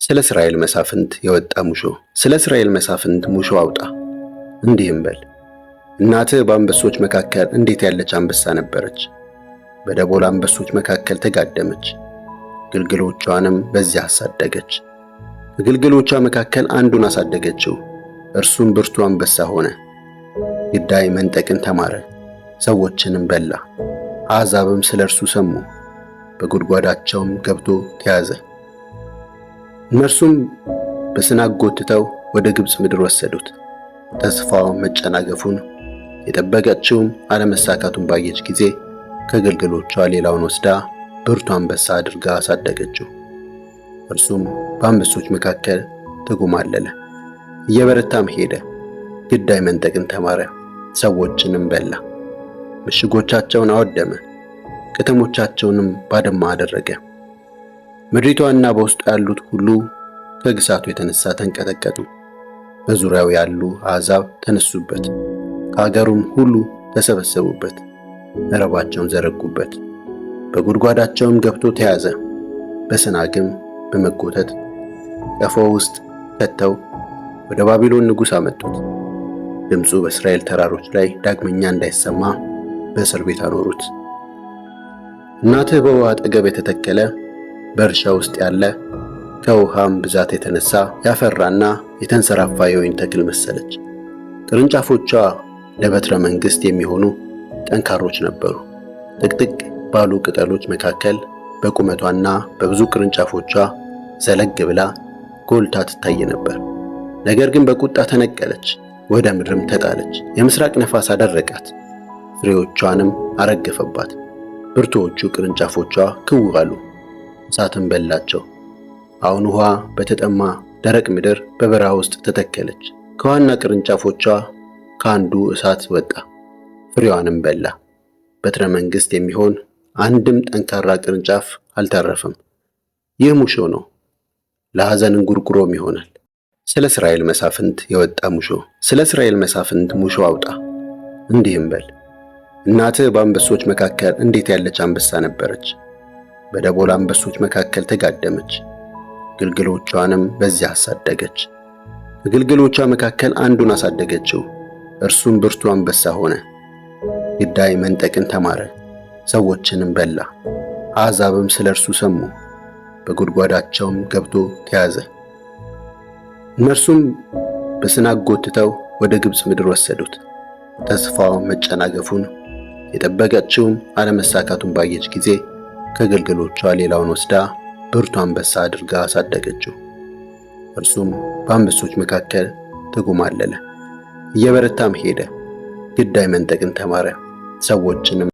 ስለ እስራኤል መሳፍንት የወጣ ሙሾ። ስለ እስራኤል መሳፍንት ሙሾ አውጣ፣ እንዲህም በል። እናትህ በአንበሶች መካከል እንዴት ያለች አንበሳ ነበረች! በደቦል አንበሶች መካከል ተጋደመች፣ ግልገሎቿንም በዚያ አሳደገች። ከግልገሎቿ መካከል አንዱን አሳደገችው፣ እርሱም ብርቱ አንበሳ ሆነ። ግዳይ መንጠቅን ተማረ፣ ሰዎችንም በላ። አሕዛብም ስለ እርሱ ሰሙ፣ በጉድጓዳቸውም ገብቶ ተያዘ። እነርሱም በስናግ ጎትተው ወደ ግብፅ ምድር ወሰዱት። ተስፋው መጨናገፉን የጠበቀችውም አለመሳካቱን ባየች ጊዜ ከግልገሎቿ ሌላውን ወስዳ ብርቱ አንበሳ አድርጋ አሳደገችው። እርሱም በአንበሶች መካከል ተጎማለለ፣ እየበረታም ሄደ። ግዳይ መንጠቅን ተማረ፣ ሰዎችንም በላ። ምሽጎቻቸውን አወደመ፣ ከተሞቻቸውንም ባድማ አደረገ። ምድሪቷና በውስጡ ያሉት ሁሉ ከግሳቱ የተነሳ ተንቀጠቀጡ። በዙሪያው ያሉ አሕዛብ ተነሱበት፣ ከአገሩም ሁሉ ተሰበሰቡበት፣ መረባቸውን ዘረጉበት። በጉድጓዳቸውም ገብቶ ተያዘ። በስናግም በመጎተት ቀፎ ውስጥ ከተው ወደ ባቢሎን ንጉሥ አመጡት። ድምፁ በእስራኤል ተራሮች ላይ ዳግመኛ እንዳይሰማ በእስር ቤት አኖሩት። እናትህ በውሃ አጠገብ የተተከለ በእርሻ ውስጥ ያለ ከውሃም ብዛት የተነሳ ያፈራና የተንሰራፋ የወይን ተክል መሰለች። ቅርንጫፎቿ ለበትረ መንግሥት የሚሆኑ ጠንካሮች ነበሩ። ጥቅጥቅ ባሉ ቅጠሎች መካከል በቁመቷና በብዙ ቅርንጫፎቿ ዘለግ ብላ ጎልታ ትታይ ነበር። ነገር ግን በቁጣ ተነቀለች፣ ወደ ምድርም ተጣለች። የምሥራቅ ነፋስ አደረቃት፣ ፍሬዎቿንም አረገፈባት። ብርቱዎቹ ቅርንጫፎቿ ክው አሉ፣ እሳትም በላቸው። አሁን ውሃ በተጠማ ደረቅ ምድር በበረሃ ውስጥ ተተከለች። ከዋና ቅርንጫፎቿ ከአንዱ እሳት ወጣ፣ ፍሬዋንም በላ። በትረ መንግሥት የሚሆን አንድም ጠንካራ ቅርንጫፍ አልተረፈም። ይህ ሙሾ ነው፣ ለሐዘን እንጉርጉሮም ይሆናል። ስለ እስራኤል መሳፍንት የወጣ ሙሾ። ስለ እስራኤል መሳፍንት ሙሾ አውጣ፣ እንዲህም በል። እናትህ በአንበሶች መካከል እንዴት ያለች አንበሳ ነበረች! በደቦል አንበሶች መካከል ተጋደመች፣ ግልገሎቿንም በዚያ አሳደገች። ከግልገሎቿ መካከል አንዱን አሳደገችው፣ እርሱም ብርቱ አንበሳ ሆነ። ግዳይ መንጠቅን ተማረ፣ ሰዎችንም በላ። አሕዛብም ስለ እርሱ ሰሙ፣ በጉድጓዳቸውም ገብቶ ተያዘ። እነርሱም በስናግ ጎትተው ወደ ግብፅ ምድር ወሰዱት። ተስፋው መጨናገፉን የጠበቀችውም አለመሳካቱን ባየች ጊዜ ከግልገሎቿ ሌላውን ወስዳ ብርቱ አንበሳ አድርጋ አሳደገችው። እርሱም በአንበሶች መካከል ተጎማለለ፣ እየበረታም ሄደ። ግዳይ መንጠቅን ተማረ፣ ሰዎችንም